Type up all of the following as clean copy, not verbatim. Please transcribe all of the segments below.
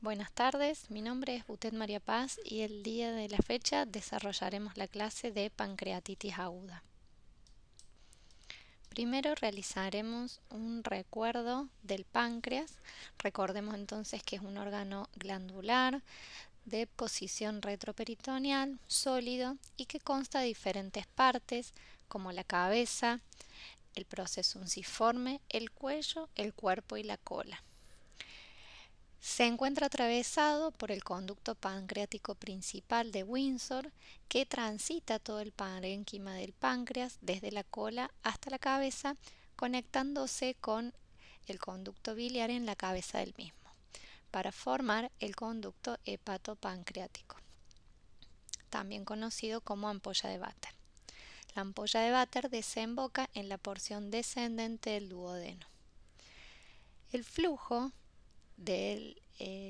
Buenas tardes, mi nombre es Butet María Paz y el día de la fecha desarrollaremos la clase de pancreatitis aguda. Primero realizaremos un recuerdo del páncreas. Recordemos entonces que es un órgano glandular de posición retroperitoneal, sólido y que consta de diferentes partes como la cabeza, el proceso unciforme, el cuello, el cuerpo y la cola. Se encuentra atravesado por el conducto pancreático principal de Windsor, que transita todo el parénquima del páncreas desde la cola hasta la cabeza, conectándose con el conducto biliar en la cabeza del mismo, para formar el conducto hepatopancreático, también conocido como ampolla de Vater. La ampolla de Vater desemboca en la porción descendente del duodeno. El flujo del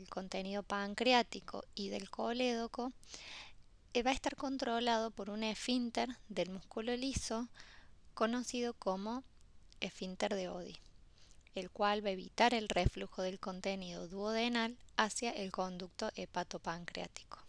contenido pancreático y del colédoco va a estar controlado por un esfínter del músculo liso conocido como esfínter de Oddi, el cual va a evitar el reflujo del contenido duodenal hacia el conducto hepatopancreático.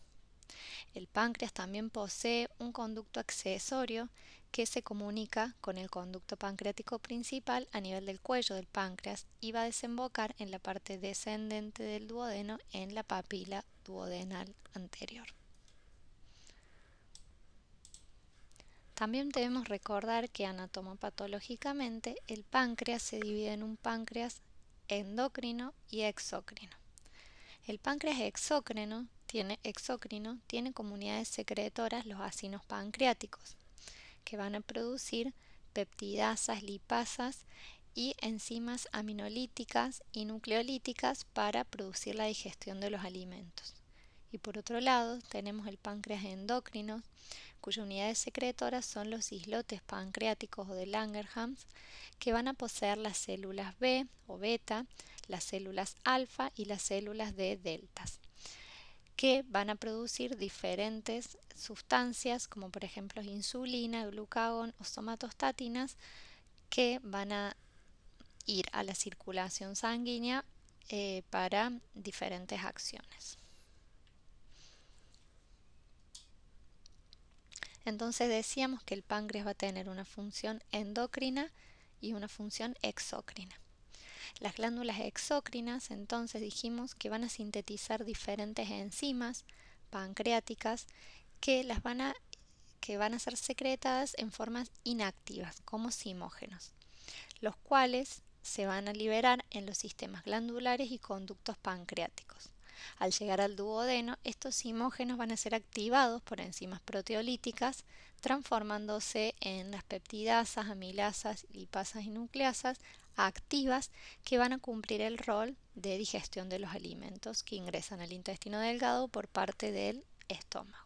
El páncreas también posee un conducto accesorio que se comunica con el conducto pancreático principal a nivel del cuello del páncreas y va a desembocar en la parte descendente del duodeno en la papila duodenal anterior. También debemos recordar que anatomopatológicamente el páncreas se divide en un páncreas endocrino y exócrino. El páncreas exócrino tiene comunidades secretoras, los acinos pancreáticos, que van a producir peptidasas, lipasas y enzimas aminolíticas y nucleolíticas para producir la digestión de los alimentos. Y por otro lado tenemos el páncreas endocrino, cuyas unidades secretoras son los islotes pancreáticos o de Langerhans, que van a poseer las células B o beta, las células alfa y las células de deltas, que van a producir diferentes sustancias como por ejemplo insulina, glucagón o somatostatinas, que van a ir a la circulación sanguínea para diferentes acciones. Entonces decíamos que el páncreas va a tener una función endocrina y una función exócrina. Las glándulas exócrinas, entonces dijimos que van a sintetizar diferentes enzimas pancreáticas que van a ser secretadas en formas inactivas, como zimógenos, los cuales se van a liberar en los sistemas glandulares y conductos pancreáticos. Al llegar al duodeno, estos zimógenos van a ser activados por enzimas proteolíticas, transformándose en las peptidasas, amilasas, lipasas y nucleasas activas, que van a cumplir el rol de digestión de los alimentos que ingresan al intestino delgado por parte del estómago.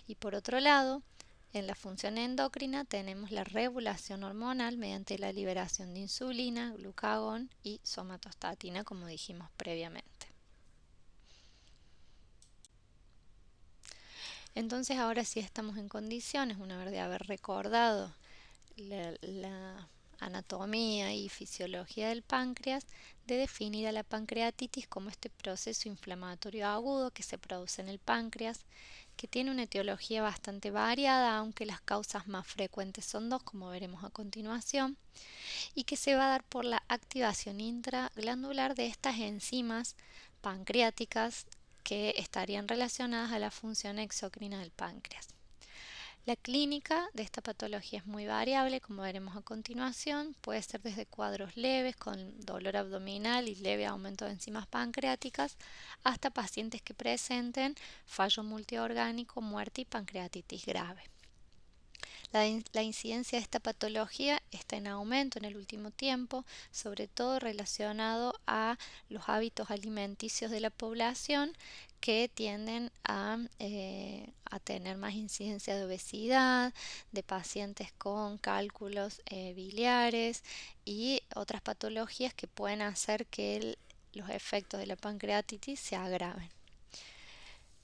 Y por otro lado, en la función endocrina tenemos la regulación hormonal mediante la liberación de insulina, glucagón y somatostatina, como dijimos previamente. Entonces ahora sí estamos en condiciones, una vez de haber recordado la anatomía y fisiología del páncreas, de definir a la pancreatitis como este proceso inflamatorio agudo que se produce en el páncreas, que tiene una etiología bastante variada, aunque las causas más frecuentes son dos, como veremos a continuación, y que se va a dar por la activación intraglandular de estas enzimas pancreáticas que estarían relacionadas a la función exócrina del páncreas. La clínica de esta patología es muy variable, como veremos a continuación. Puede ser desde cuadros leves con dolor abdominal y leve aumento de enzimas pancreáticas hasta pacientes que presenten fallo multiorgánico, muerte y pancreatitis grave. La incidencia de esta patología está en aumento en el último tiempo, sobre todo relacionado a los hábitos alimenticios de la población, que tienden a tener más incidencia de obesidad, de pacientes con cálculos biliares y otras patologías que pueden hacer que los efectos de la pancreatitis se agraven.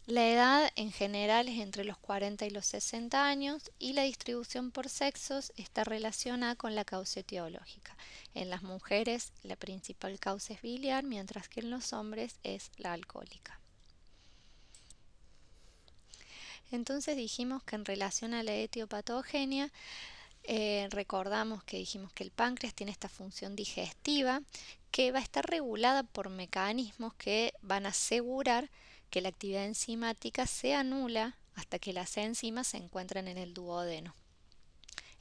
La edad en general es entre los 40 y los 60 años y la distribución por sexos está relacionada con la causa etiológica. En las mujeres la principal causa es biliar, mientras que en los hombres es la alcohólica. Entonces dijimos que en relación a la etiopatogenia, recordamos que dijimos que el páncreas tiene esta función digestiva que va a estar regulada por mecanismos que van a asegurar que la actividad enzimática sea nula hasta que las enzimas se encuentran en el duodeno.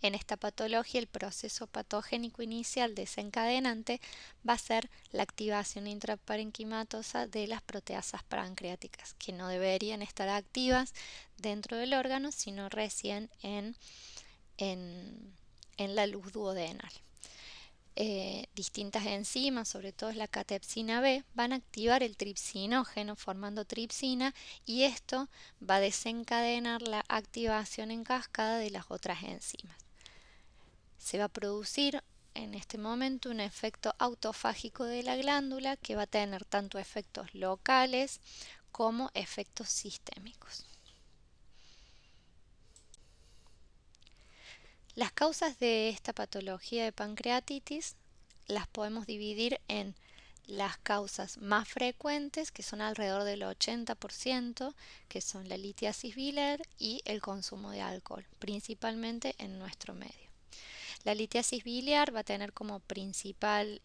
En esta patología, el proceso patogénico inicial desencadenante va a ser la activación intraparenquimatosa de las proteasas pancreáticas, que no deberían estar activas dentro del órgano, sino recién en la luz duodenal. Distintas enzimas, sobre todo la catepsina B, van a activar el tripsinógeno formando tripsina y esto va a desencadenar la activación en cascada de las otras enzimas. Se va a producir en este momento un efecto autofágico de la glándula que va a tener tanto efectos locales como efectos sistémicos. Las causas de esta patología de pancreatitis las podemos dividir en las causas más frecuentes, que son alrededor del 80%, que son la litiasis biliar y el consumo de alcohol, principalmente en nuestro medio. La litiasis biliar va a tener como principal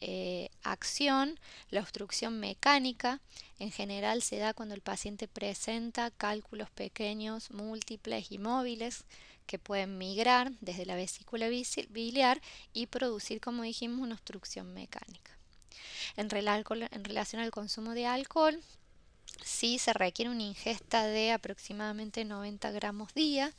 acción la obstrucción mecánica. En general se da cuando el paciente presenta cálculos pequeños, múltiples y móviles que pueden migrar desde la vesícula biliar y producir, como dijimos, una obstrucción mecánica. En relación al consumo de alcohol, sí se requiere una ingesta de aproximadamente 90 gramos día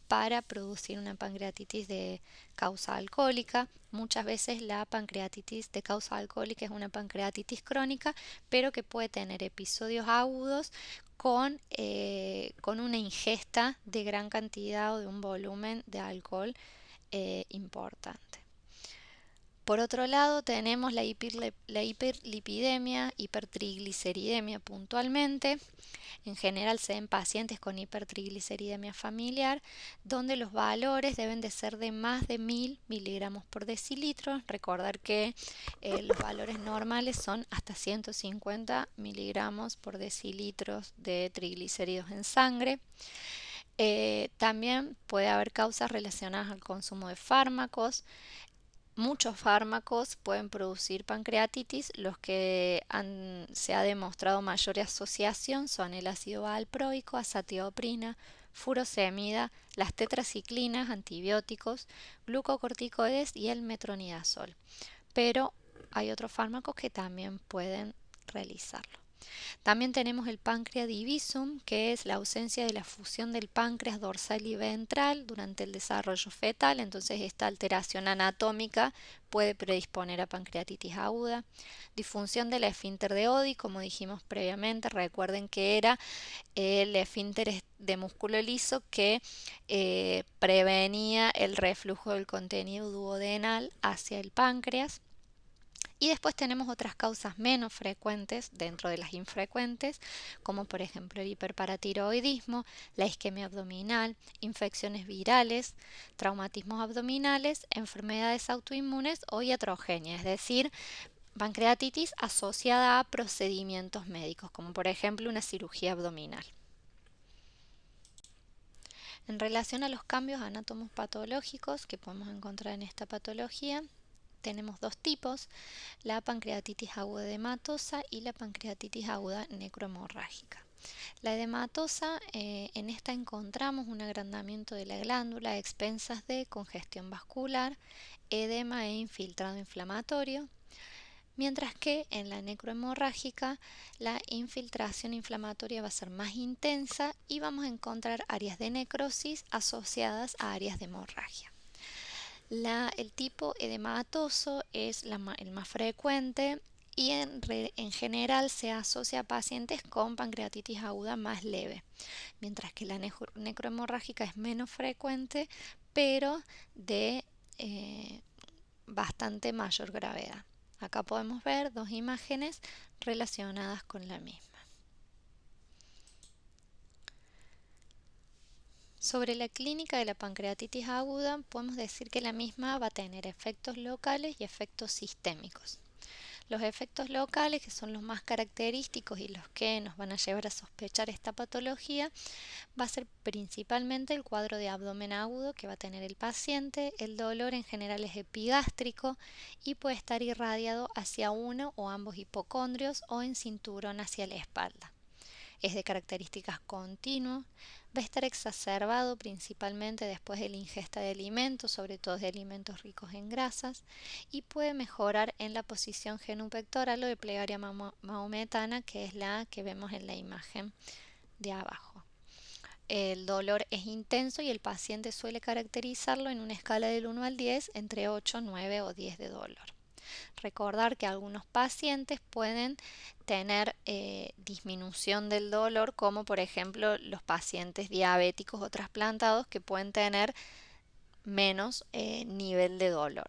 para producir una pancreatitis de causa alcohólica. Muchas veces la pancreatitis de causa alcohólica es una pancreatitis crónica, pero que puede tener episodios agudos con una ingesta de gran cantidad o de un volumen de alcohol importante. Por otro lado, tenemos la hiperlipidemia, hipertrigliceridemia puntualmente. En general se ven pacientes con hipertrigliceridemia familiar, donde los valores deben de ser de más de 1000 miligramos por decilitro. Recordar que los valores normales son hasta 150 miligramos por decilitros de triglicéridos en sangre. También puede haber causas relacionadas al consumo de fármacos. Muchos fármacos pueden producir pancreatitis. Los que se ha demostrado mayor asociación son el ácido valproico, azatioprina, furosemida, las tetraciclinas, antibióticos, glucocorticoides y el metronidazol. Pero hay otros fármacos que también pueden realizarlo. También tenemos el páncreas divisum, que es la ausencia de la fusión del páncreas dorsal y ventral durante el desarrollo fetal. Entonces esta alteración anatómica puede predisponer a pancreatitis aguda. Disfunción del esfínter de Oddi, como dijimos previamente, recuerden que era el esfínter de músculo liso que prevenía el reflujo del contenido duodenal hacia el páncreas. Y después tenemos otras causas menos frecuentes dentro de las infrecuentes, como por ejemplo el hiperparatiroidismo, la isquemia abdominal, infecciones virales, traumatismos abdominales, enfermedades autoinmunes o iatrogenia, es decir, pancreatitis asociada a procedimientos médicos, como por ejemplo una cirugía abdominal. En relación a los cambios anatomopatológicos que podemos encontrar en esta patología, tenemos dos tipos, la pancreatitis aguda edematosa y la pancreatitis aguda necrohemorrágica. La edematosa, en esta encontramos un agrandamiento de la glándula a expensas de congestión vascular, edema e infiltrado inflamatorio, mientras que en la necrohemorrágica la infiltración inflamatoria va a ser más intensa y vamos a encontrar áreas de necrosis asociadas a áreas de hemorragia. El tipo edematoso es el más frecuente y en general se asocia a pacientes con pancreatitis aguda más leve, mientras que la necrohemorrágica es menos frecuente, pero de bastante mayor gravedad. Acá podemos ver dos imágenes relacionadas con la misma. Sobre la clínica de la pancreatitis aguda, podemos decir que la misma va a tener efectos locales y efectos sistémicos. Los efectos locales, que son los más característicos y los que nos van a llevar a sospechar esta patología, va a ser principalmente el cuadro de abdomen agudo que va a tener el paciente. El dolor en general es epigástrico y puede estar irradiado hacia uno o ambos hipocondrios o en cinturón hacia la espalda. Es de características continuas, va a estar exacerbado principalmente después de la ingesta de alimentos, sobre todo de alimentos ricos en grasas, y puede mejorar en la posición genupectoral o de plegaria maometana, que es la que vemos en la imagen de abajo. El dolor es intenso y el paciente suele caracterizarlo en una escala del 1 al 10 entre 8, 9 o 10 de dolor. Recordar que algunos pacientes pueden tener disminución del dolor, como por ejemplo los pacientes diabéticos o trasplantados, que pueden tener menos nivel de dolor.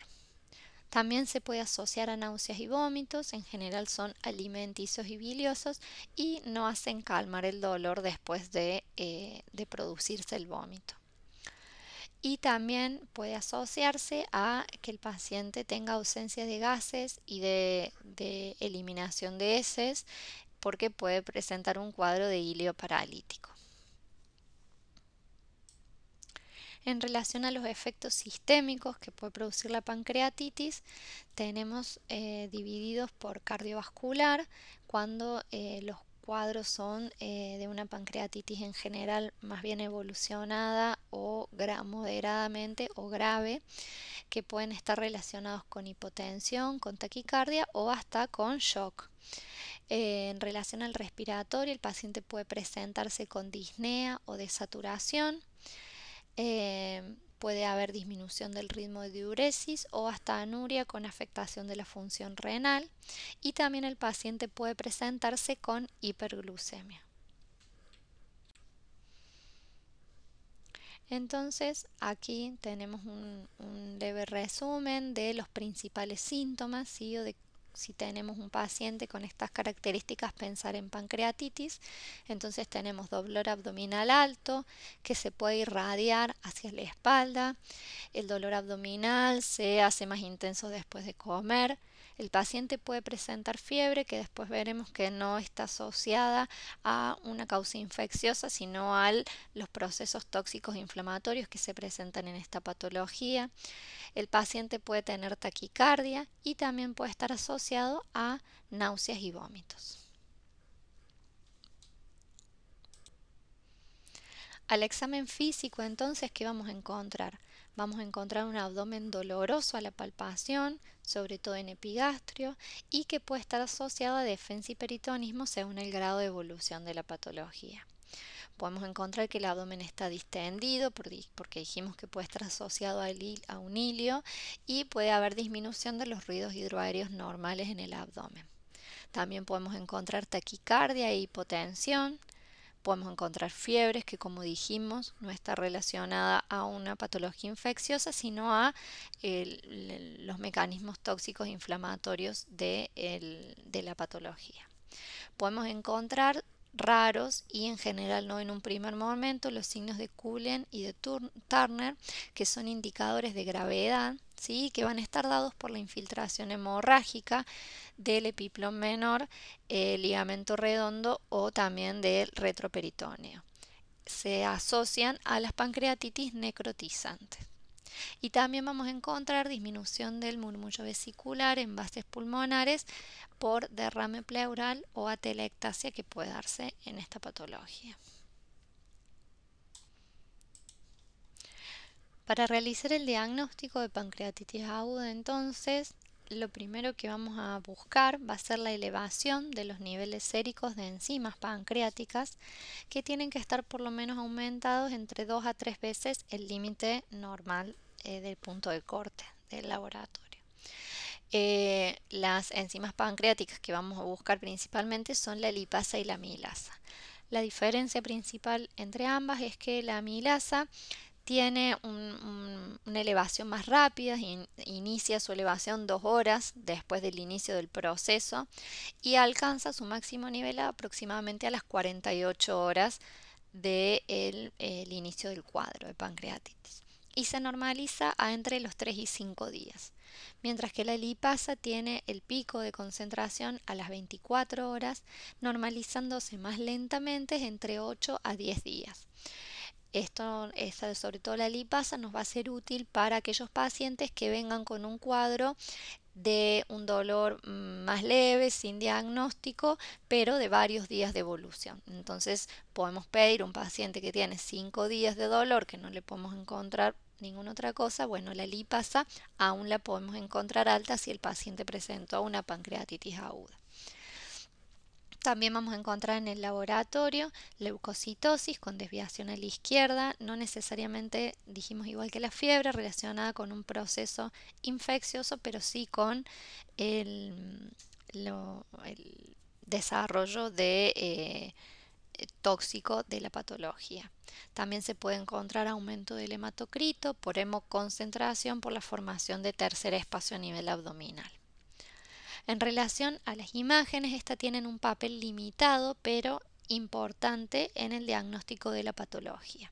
También se puede asociar a náuseas y vómitos, en general son alimenticios y biliosos y no hacen calmar el dolor después de producirse el vómito. Y también puede asociarse a que el paciente tenga ausencia de gases y de eliminación de heces, porque puede presentar un cuadro de ilio paralítico. En relación a los efectos sistémicos que puede producir la pancreatitis, tenemos divididos por cardiovascular, cuando los cuadros son de una pancreatitis en general más bien evolucionada o moderadamente o grave, que pueden estar relacionados con hipotensión, con taquicardia o hasta con shock. En relación al respiratorio, el paciente puede presentarse con disnea o desaturación. Puede haber disminución del ritmo de diuresis o hasta anuria con afectación de la función renal, y también el paciente puede presentarse con hiperglucemia. Entonces aquí tenemos un leve resumen de los principales síntomas, ¿sí? O de si tenemos un paciente con estas características, pensar en pancreatitis. Entonces tenemos dolor abdominal alto que se puede irradiar hacia la espalda. El dolor abdominal se hace más intenso después de comer. El paciente puede presentar fiebre, que después veremos que no está asociada a una causa infecciosa, sino a los procesos tóxicos inflamatorios que se presentan en esta patología. El paciente puede tener taquicardia y también puede estar asociado a náuseas y vómitos. Al examen físico, entonces, ¿qué vamos a encontrar? Vamos a encontrar un abdomen doloroso a la palpación, sobre todo en epigastrio, y que puede estar asociado a defensa y peritonismo según el grado de evolución de la patología. Podemos encontrar que el abdomen está distendido porque dijimos que puede estar asociado a un ilio, y puede haber disminución de los ruidos hidroaéreos normales en el abdomen. También podemos encontrar taquicardia e hipotensión. Podemos encontrar fiebres que, como dijimos, no está relacionada a una patología infecciosa, sino a los mecanismos tóxicos inflamatorios de la patología. Podemos encontrar raros y en general no en un primer momento los signos de Cullen y de Turner, que son indicadores de gravedad, ¿sí? Que van a estar dados por la infiltración hemorrágica del epiplón menor, ligamento redondo o también del retroperitoneo. Se asocian a las pancreatitis necrotizantes. Y también vamos a encontrar disminución del murmullo vesicular en bases pulmonares por derrame pleural o atelectasia que puede darse en esta patología. Para realizar el diagnóstico de pancreatitis aguda, entonces, lo primero que vamos a buscar va a ser la elevación de los niveles séricos de enzimas pancreáticas, que tienen que estar por lo menos aumentados entre 2 a 3 veces el límite normal del punto de corte del laboratorio. Las enzimas pancreáticas que vamos a buscar principalmente son la lipasa y la amilasa. La diferencia principal entre ambas es que la amilasa tiene una elevación más rápida, inicia su elevación 2 horas después del inicio del proceso y alcanza su máximo nivel aproximadamente a las 48 horas del inicio del cuadro de pancreatitis y se normaliza a entre los 3 y 5 días, mientras que la lipasa tiene el pico de concentración a las 24 horas, normalizándose más lentamente entre 8 a 10 días. Sobre todo la lipasa, nos va a ser útil para aquellos pacientes que vengan con un cuadro de un dolor más leve, sin diagnóstico, pero de varios días de evolución. Entonces podemos pedir a un paciente que tiene 5 días de dolor, que no le podemos encontrar ninguna otra cosa, bueno, la lipasa aún la podemos encontrar alta si el paciente presentó una pancreatitis aguda. También vamos a encontrar en el laboratorio leucocitosis con desviación a la izquierda, no necesariamente, dijimos igual que la fiebre, relacionada con un proceso infeccioso, pero sí con el desarrollo de tóxico de la patología. También se puede encontrar aumento del hematocrito por hemoconcentración por la formación de tercer espacio a nivel abdominal. En relación a las imágenes, estas tienen un papel limitado pero importante en el diagnóstico de la patología.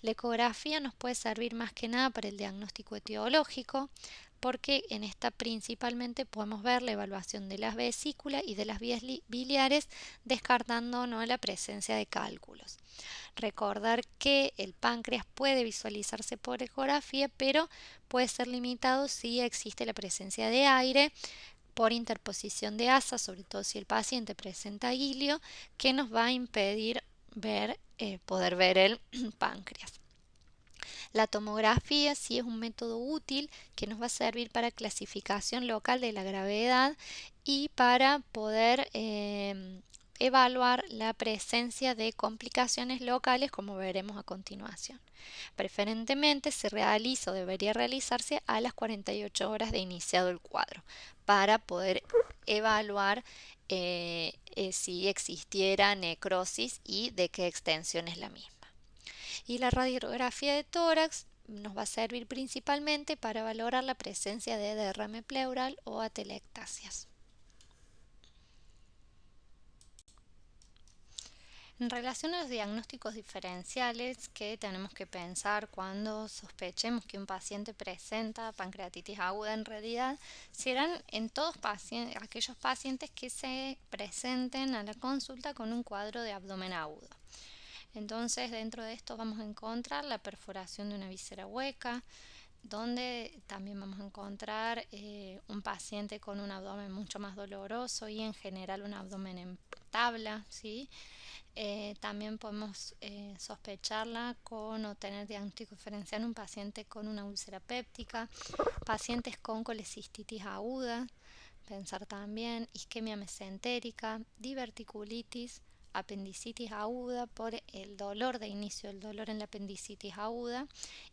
La ecografía nos puede servir más que nada para el diagnóstico etiológico, porque en esta principalmente podemos ver la evaluación de las vesículas y de las vías biliares, descartando la presencia de cálculos. Recordar que el páncreas puede visualizarse por ecografía, pero puede ser limitado si existe la presencia de aire por interposición de asa, sobre todo si el paciente presenta hilio, que nos va a impedir poder ver el páncreas. La tomografía sí es un método útil que nos va a servir para clasificación local de la gravedad y para poder evaluar la presencia de complicaciones locales, como veremos a continuación. Preferentemente se realiza o debería realizarse a las 48 horas de iniciado el cuadro para poder evaluar si existiera necrosis y de qué extensión es la misma. Y la radiografía de tórax nos va a servir principalmente para valorar la presencia de derrame pleural o atelectasias. En relación a los diagnósticos diferenciales que tenemos que pensar cuando sospechemos que un paciente presenta pancreatitis aguda, en realidad serán en todos aquellos pacientes que se presenten a la consulta con un cuadro de abdomen agudo. Entonces, dentro de esto vamos a encontrar la perforación de una víscera hueca, donde también vamos a encontrar un paciente con un abdomen mucho más doloroso y en general un abdomen en tabla, ¿sí? También podemos sospecharla o tener diagnóstico diferencial en un paciente con una úlcera péptica, pacientes con colecistitis aguda, pensar también isquemia mesentérica, diverticulitis, apendicitis aguda por el dolor de inicio, el dolor en la apendicitis aguda,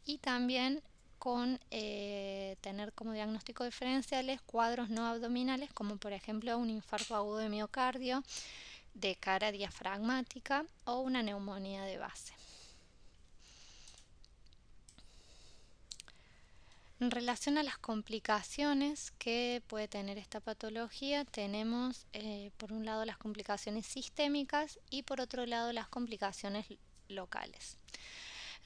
y también con tener como diagnóstico diferenciales cuadros no abdominales, como por ejemplo un infarto agudo de miocardio de cara diafragmática o una neumonía de base. En relación a las complicaciones que puede tener esta patología, tenemos por un lado las complicaciones sistémicas y por otro lado las complicaciones locales.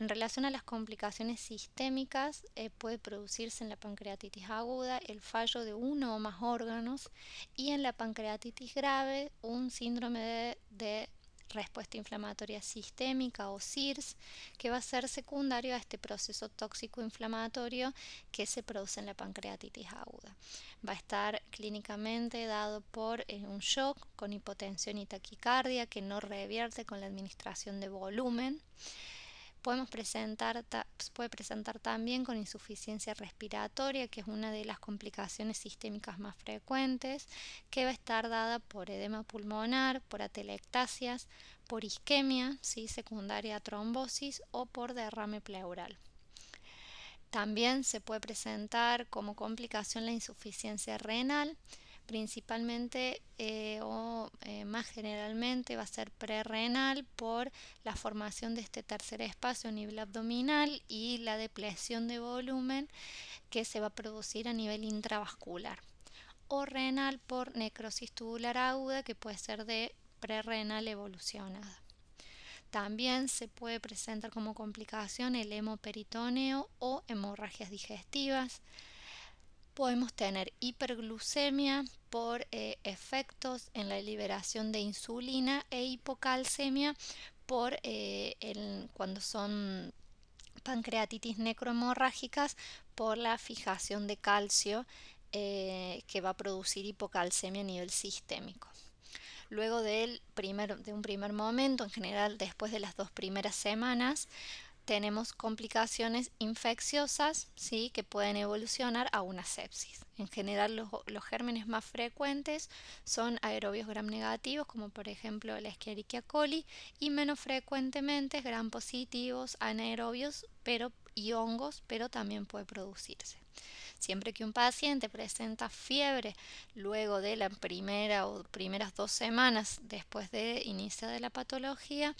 En relación a las complicaciones sistémicas, puede producirse en la pancreatitis aguda el fallo de uno o más órganos y en la pancreatitis grave un síndrome de respuesta inflamatoria sistémica o SIRS, que va a ser secundario a este proceso tóxico inflamatorio que se produce en la pancreatitis aguda. Va a estar clínicamente dado por un shock con hipotensión y taquicardia que no revierte con la administración de volumen. Puede presentar también con insuficiencia respiratoria, que es una de las complicaciones sistémicas más frecuentes, que va a estar dada por edema pulmonar, por atelectasias, por isquemia, ¿sí? Secundaria a trombosis o por derrame pleural. También se puede presentar como complicación la insuficiencia renal, principalmente más generalmente va a ser prerrenal por la formación de este tercer espacio a nivel abdominal y la depleción de volumen que se va a producir a nivel intravascular, o renal por necrosis tubular aguda, que puede ser de prerrenal evolucionada. También se puede presentar como complicación el hemoperitoneo o hemorragias digestivas. Podemos tener hiperglucemia por efectos en la liberación de insulina e hipocalcemia por cuando son pancreatitis necrohemorrágicas por la fijación de calcio que va a producir hipocalcemia a nivel sistémico. Luego de un primer momento, en general después de las 2 primeras semanas, tenemos complicaciones infecciosas, ¿sí?, que pueden evolucionar a una sepsis. En general los gérmenes más frecuentes son aerobios gram negativos, como por ejemplo la Escherichia coli, y menos frecuentemente gram positivos, anaerobios y hongos, pero también puede producirse. Siempre que un paciente presenta fiebre luego de la primera o primeras 2 semanas después de inicio de la patología,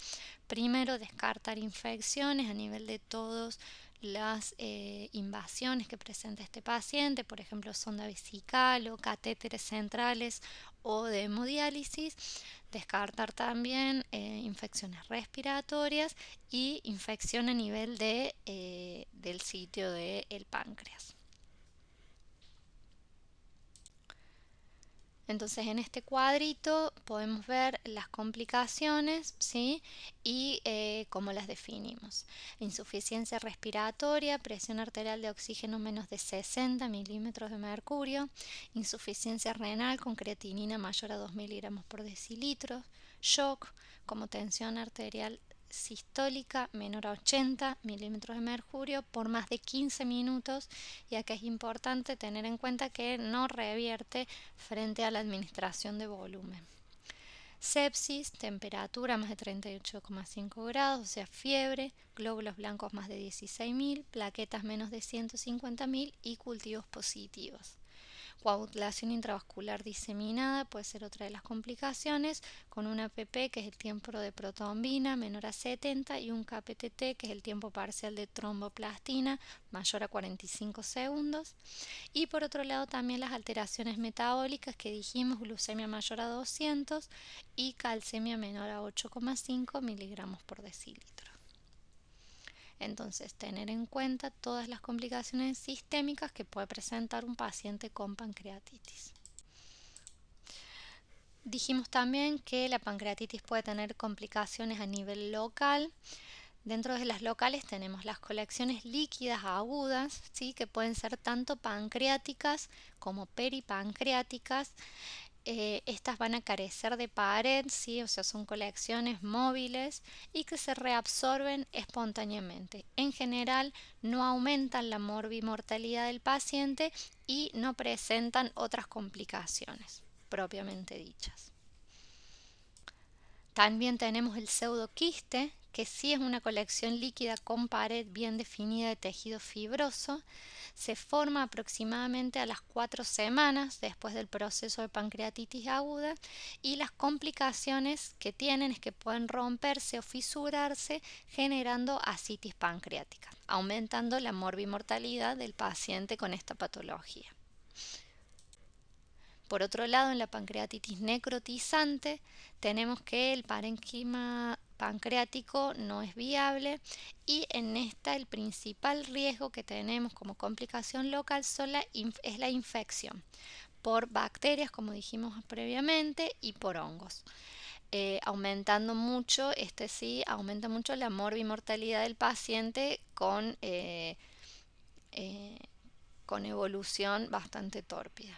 primero descartar infecciones a nivel de todas las invasiones que presenta este paciente, por ejemplo sonda vesical o catéteres centrales o de hemodiálisis. Descartar también infecciones respiratorias y infección a nivel del sitio del páncreas. Entonces en este cuadrito podemos ver las complicaciones, ¿sí?, y cómo las definimos. Insuficiencia respiratoria, presión arterial de oxígeno menos de 60 milímetros de mercurio, insuficiencia renal con creatinina mayor a 2 miligramos por decilitro, shock como tensión arterial sistólica menor a 80 milímetros de mercurio por más de 15 minutos, y acá es importante tener en cuenta que no revierte frente a la administración de volumen. Sepsis, temperatura más de 38,5 grados, o sea fiebre, glóbulos blancos más de 16.000, plaquetas menos de 150.000 y cultivos positivos. Coagulación intravascular diseminada puede ser otra de las complicaciones, con una APP que es el tiempo de protrombina menor a 70 y un KPTT que es el tiempo parcial de tromboplastina mayor a 45 segundos. Y por otro lado también las alteraciones metabólicas que dijimos, glucemia mayor a 200 y calcemia menor a 8,5 miligramos por decilitro. Entonces, tener en cuenta todas las complicaciones sistémicas que puede presentar un paciente con pancreatitis. Dijimos también que la pancreatitis puede tener complicaciones a nivel local. Dentro de las locales tenemos las colecciones líquidas agudas, ¿sí?, que pueden ser tanto pancreáticas como peripancreáticas. Estas van a carecer de pared, ¿sí?, o sea, son colecciones móviles y que se reabsorben espontáneamente. En general no aumentan la morbimortalidad del paciente y no presentan otras complicaciones propiamente dichas. También tenemos el pseudoquiste, que sí es una colección líquida con pared bien definida de tejido fibroso. Se forma aproximadamente a las 4 semanas después del proceso de pancreatitis aguda, y las complicaciones que tienen es que pueden romperse o fisurarse generando ascitis pancreática, aumentando la morbimortalidad del paciente con esta patología. Por otro lado, en la pancreatitis necrotizante tenemos que el parénquima pancreático no es viable, y en esta el principal riesgo que tenemos como complicación local es la infección por bacterias, como dijimos previamente, y por hongos. Aumentando mucho, aumenta mucho la morbimortalidad del paciente con evolución bastante tórpida.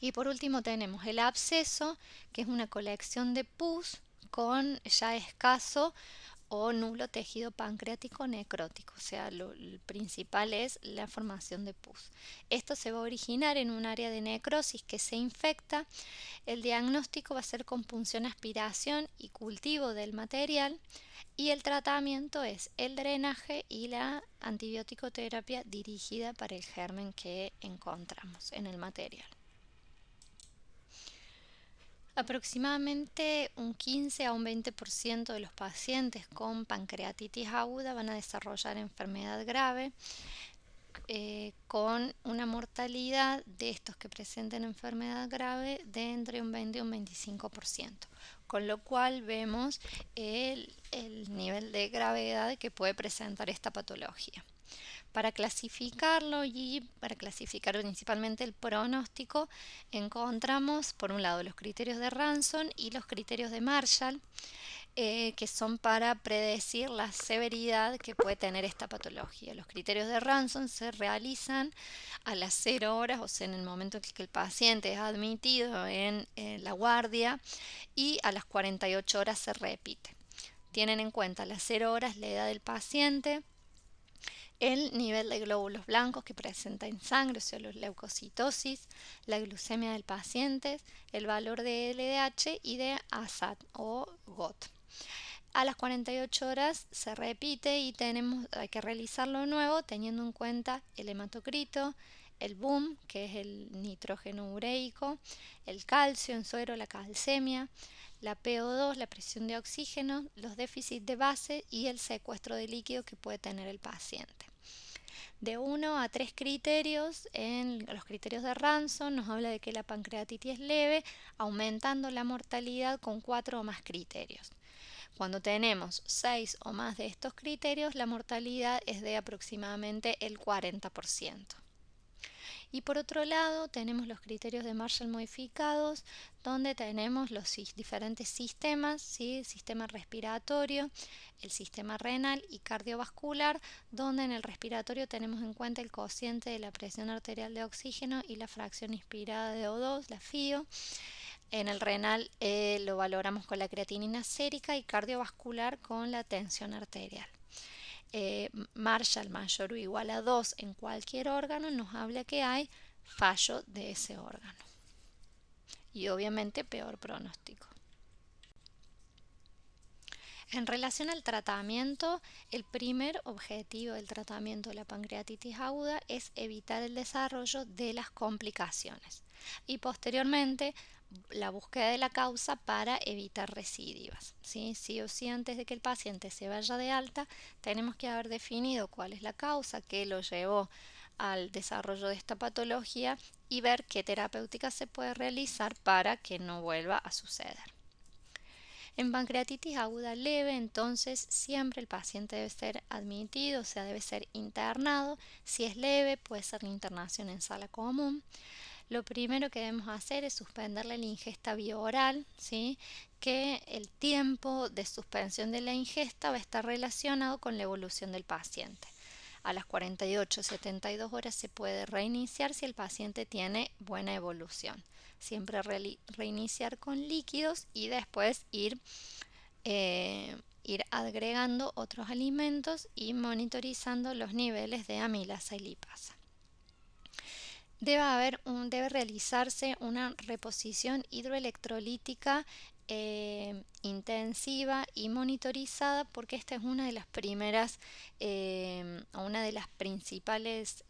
Y por último tenemos el absceso, que es una colección de pus con ya escaso o nulo tejido pancreático necrótico, o sea, el principal es la formación de pus. Esto se va a originar en un área de necrosis que se infecta. El diagnóstico va a ser con punción, aspiración y cultivo del material, y el tratamiento es el drenaje y la antibiótico-terapia dirigida para el germen que encontramos en el material. Aproximadamente un 15 a un 20% de los pacientes con pancreatitis aguda van a desarrollar enfermedad grave, con una mortalidad de estos que presenten enfermedad grave de entre un 20 y un 25%, con lo cual vemos el nivel de gravedad que puede presentar esta patología. Para clasificarlo y para clasificar principalmente el pronóstico, encontramos por un lado los criterios de Ranson y los criterios de Marshall, que son para predecir la severidad que puede tener esta patología. Los criterios de Ranson se realizan a las 0 horas, o sea, en el momento en que el paciente es admitido en la guardia, y a las 48 horas se repite. Tienen en cuenta a las 0 horas la edad del paciente, el nivel de glóbulos blancos que presenta en sangre, o sea, la leucocitosis, la glucemia del paciente, el valor de LDH y de ASAT o GOT. A las 48 horas se repite y hay que realizarlo nuevo teniendo en cuenta el hematocrito, el BUM, que es el nitrógeno ureico, el calcio en suero, la calcemia, la PO2, la presión de oxígeno, los déficits de base y el secuestro de líquido que puede tener el paciente. De 1 a 3 criterios, en los criterios de Ranson nos habla de que la pancreatitis es leve, aumentando la mortalidad con 4 o más criterios. Cuando tenemos 6 o más de estos criterios, la mortalidad es de aproximadamente el 40%. Y por otro lado tenemos los criterios de Marshall modificados, donde tenemos los diferentes sistemas, ¿sí? El sistema respiratorio, el sistema renal y cardiovascular, donde en el respiratorio tenemos en cuenta el cociente de la presión arterial de oxígeno y la fracción inspirada de O2, la FIO. En el renal lo valoramos con la creatinina sérica y cardiovascular con la tensión arterial. Marshall mayor o igual a 2 en cualquier órgano nos habla que hay fallo de ese órgano y obviamente peor pronóstico. En relación al tratamiento, el primer objetivo del tratamiento de la pancreatitis aguda es evitar el desarrollo de las complicaciones y posteriormente la búsqueda de la causa para evitar recidivas. Sí o sí, antes de que el paciente se vaya de alta, tenemos que haber definido cuál es la causa que lo llevó al desarrollo de esta patología y ver qué terapéutica se puede realizar para que no vuelva a suceder. En pancreatitis aguda leve, entonces siempre el paciente debe ser admitido, o sea, debe ser internado. Si es leve, puede ser la internación en sala común. Lo primero que debemos hacer es suspenderle la ingesta bioral, ¿sí? Que el tiempo de suspensión de la ingesta va a estar relacionado con la evolución del paciente. A las 48-72 horas se puede reiniciar si el paciente tiene buena evolución. Siempre reiniciar con líquidos y después ir agregando otros alimentos y monitorizando los niveles de amilasa y lipasa. Debe realizarse una reposición hidroelectrolítica intensiva y monitorizada, porque esta es una de las primeras, una de las principales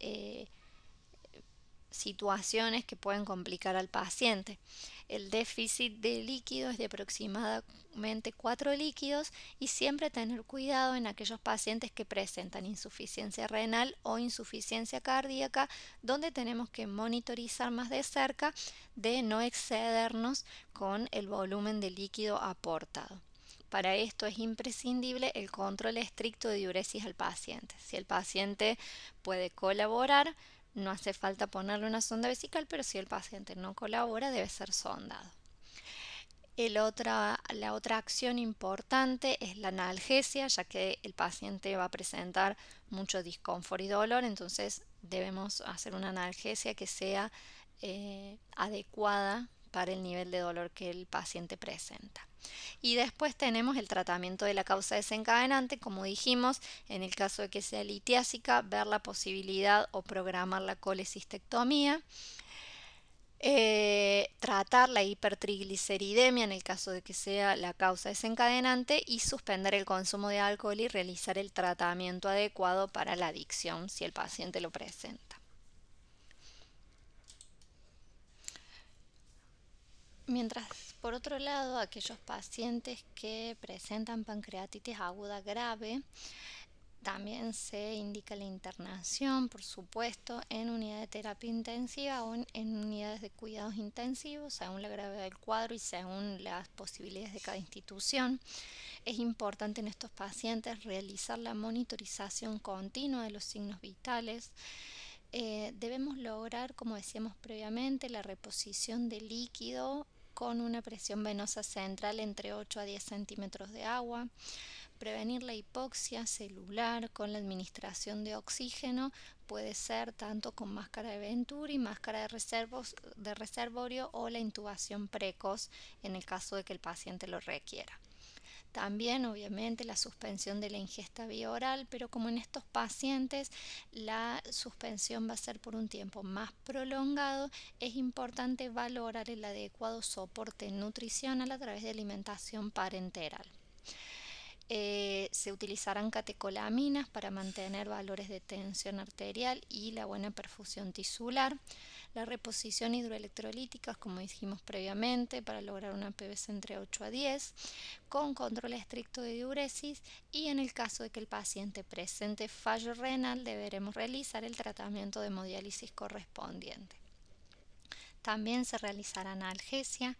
situaciones que pueden complicar al paciente. El déficit de líquido es de aproximadamente 4 líquidos y siempre tener cuidado en aquellos pacientes que presentan insuficiencia renal o insuficiencia cardíaca, donde tenemos que monitorizar más de cerca de no excedernos con el volumen de líquido aportado. Para esto es imprescindible el control estricto de diuresis al paciente. Si el paciente puede colaborar, no hace falta ponerle una sonda vesical, pero si el paciente no colabora, debe ser sondado. La otra acción importante es la analgesia, ya que el paciente va a presentar mucho disconfort y dolor, entonces debemos hacer una analgesia que sea adecuada para el nivel de dolor que el paciente presenta. Y después tenemos el tratamiento de la causa desencadenante, como dijimos, en el caso de que sea litiásica, ver la posibilidad o programar la colecistectomía. Tratar la hipertrigliceridemia en el caso de que sea la causa desencadenante y suspender el consumo de alcohol y realizar el tratamiento adecuado para la adicción si el paciente lo presenta. Mientras, por otro lado, aquellos pacientes que presentan pancreatitis aguda grave También se indica la internación, por supuesto, en unidad de terapia intensiva o en unidades de cuidados intensivos, según la gravedad del cuadro y según las posibilidades de cada institución. Es importante en estos pacientes realizar la monitorización continua de los signos vitales. Debemos lograr, como decíamos previamente, la reposición de líquido con una presión venosa central entre 8 a 10 centímetros de agua. Prevenir la hipoxia celular con la administración de oxígeno puede ser tanto con máscara de Venturi, máscara de reservorio o la intubación precoz en el caso de que el paciente lo requiera. También, obviamente, la suspensión de la ingesta vía oral, pero como en estos pacientes la suspensión va a ser por un tiempo más prolongado, es importante valorar el adecuado soporte nutricional a través de alimentación parenteral. Se utilizarán catecolaminas para mantener valores de tensión arterial y la buena perfusión tisular. La reposición hidroelectrolítica, como dijimos previamente, para lograr una PVC entre 8 a 10, con control estricto de diuresis, y en el caso de que el paciente presente fallo renal, deberemos realizar el tratamiento de hemodiálisis correspondiente. También se realizará analgesia.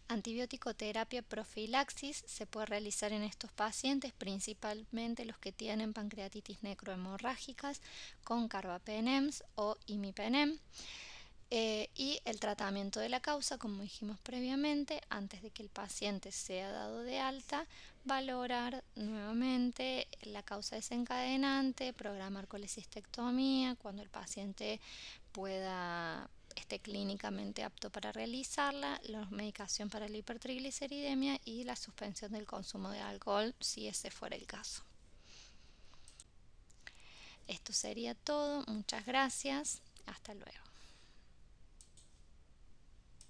Antibiótico terapia profilaxis se puede realizar en estos pacientes, principalmente los que tienen pancreatitis necrohemorrágicas, con carbapenems o imipenem. Y el tratamiento de la causa, como dijimos previamente, antes de que el paciente sea dado de alta, valorar nuevamente la causa desencadenante, programar colecistectomía cuando el paciente esté clínicamente apto para realizarla, la medicación para la hipertrigliceridemia y la suspensión del consumo de alcohol si ese fuera el caso. Esto sería todo, muchas gracias, hasta luego.